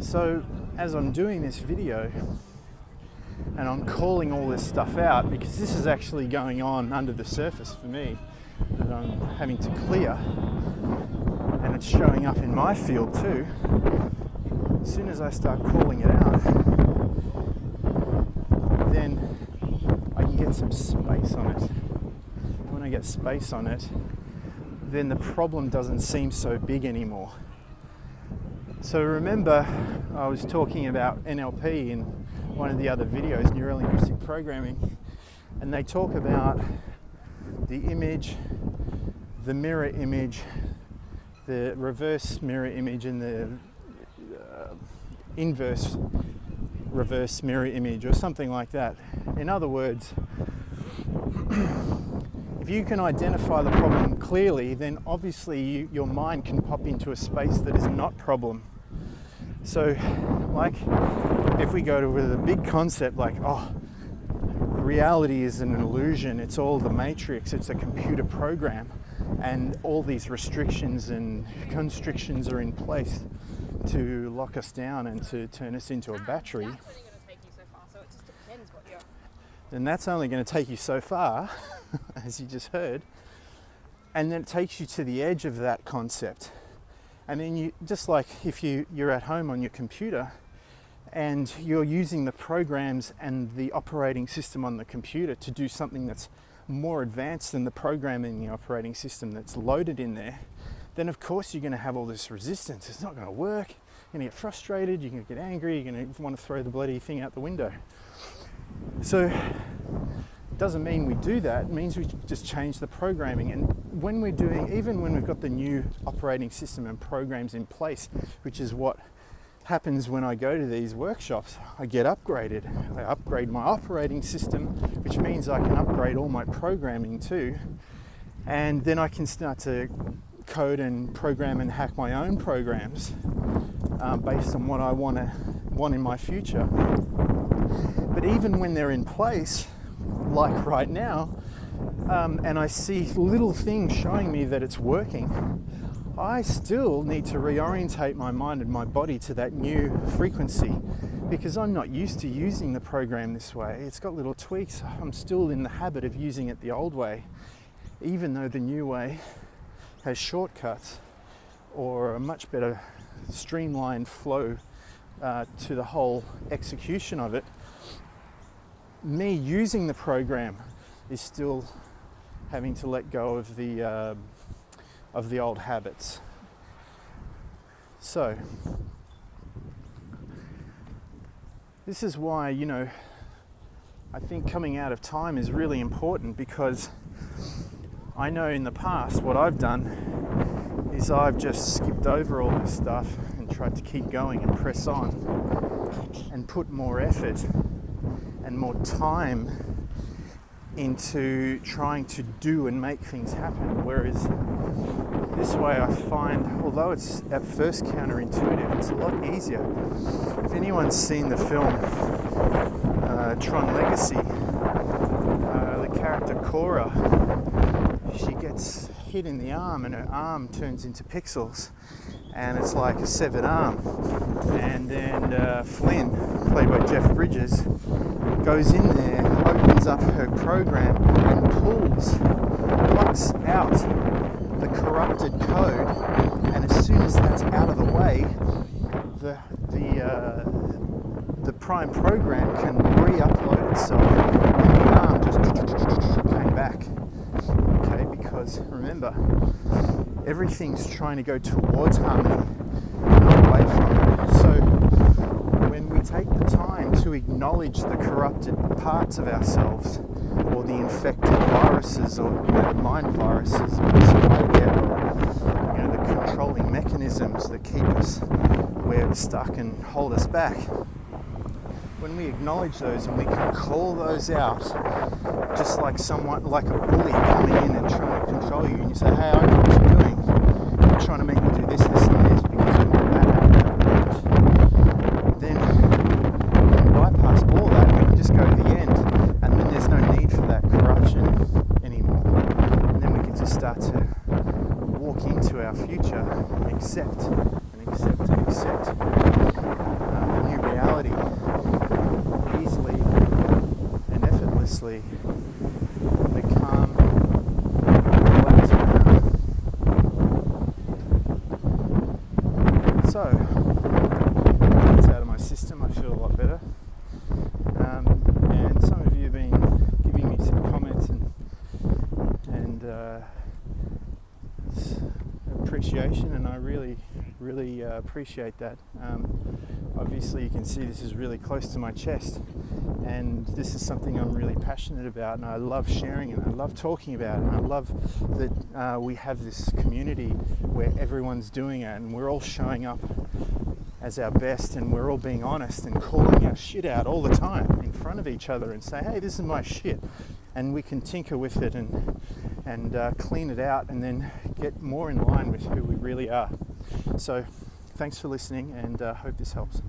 So as I'm doing this video and I'm calling all this stuff out, because this is actually going on under the surface for me that I'm having to clear, and it's showing up in my field too. As soon as I start calling it out, then I can get some space on it. When I get space on it, then the problem doesn't seem so big anymore. So remember, I was talking about NLP in one of the other videos, Neuro-Linguistic Programming, and they talk about the image, the mirror image, the reverse mirror image, and the inverse reverse mirror image, or something like that. In other words, if you can identify the problem clearly, then obviously your mind can pop into a space that is not problem. So, like, if we go to the big concept, like, reality is an illusion, it's all the matrix, it's a computer program, and all these restrictions and constrictions are in place to lock us down and to turn us into a battery, then that's only going to take you so far, as you just heard, and then it takes you to the edge of that concept. And then you, just like if you're at home on your computer and you're using the programs and the operating system on the computer to do something that's more advanced than the program in the operating system that's loaded in there, then of course you're going to have all this resistance. It's not going to work. You're going to get frustrated, you're going to get angry, you're going to want to throw the bloody thing out the window. So it doesn't mean we do that, it means we just change the programming. And when we're doing, even when we've got the new operating system and programs in place, which is what happens when I go to these workshops, I get upgraded. I upgrade my operating system, which means I can upgrade all my programming too. And then I can start to code and program and hack my own programs based on what I want in my future. But even when they're in place, like right now, and I see little things showing me that it's working, I still need to reorientate my mind and my body to that new frequency, because I'm not used to using the program this way. It's got little tweaks. I'm still in the habit of using it the old way, even though the new way has shortcuts or a much better streamlined flow to the whole execution of it. Me using the program is still having to let go of the old habits. So this is why, I think coming out of time is really important, because I know in the past what I've done is I've just skipped over all this stuff and tried to keep going and press on and put more effort and more time into trying to do and make things happen. Whereas this way I find, although it's at first counterintuitive, it's a lot easier. If anyone's seen the film Tron Legacy, the character Cora, she gets hit in the arm and her arm turns into pixels and it's like a severed arm. And then Flynn, played by Jeff Bridges, goes in there, opens up her program and plucks out the corrupted code, and as soon as that's out of the way, the prime program can re-upload itself, and the arm just came back. Okay, because remember, everything's trying to go towards harmony, not away from it. So when we take the time to acknowledge the corrupted parts of ourselves, or the infected viruses, or the mind viruses, or the spyware, or the controlling mechanisms that keep us where we're stuck and hold us back. When we acknowledge those and we can call those out, just like someone, like a bully coming in and trying to control you, and you say, "Hey, I know what you're doing. You're trying to make me do this, this, and this because you want that." Then we can bypass all that. We can just go to the end, and then there's no need for that corruption anymore. And then we can just start to walk into our future and accept and accept and accept. So that's out of my system. I feel a lot better. And some of you have been giving me some comments and appreciation, and I really appreciate that. Obviously you can see this is really close to my chest, and this is something I'm really passionate about, and I love sharing it, I love talking about it, and I love that we have this community where everyone's doing it and we're all showing up as our best, and we're all being honest and calling our shit out all the time in front of each other and say, hey, this is my shit, and we can tinker with it and clean it out and then get more in line with who we really are. So thanks for listening, and hope this helps.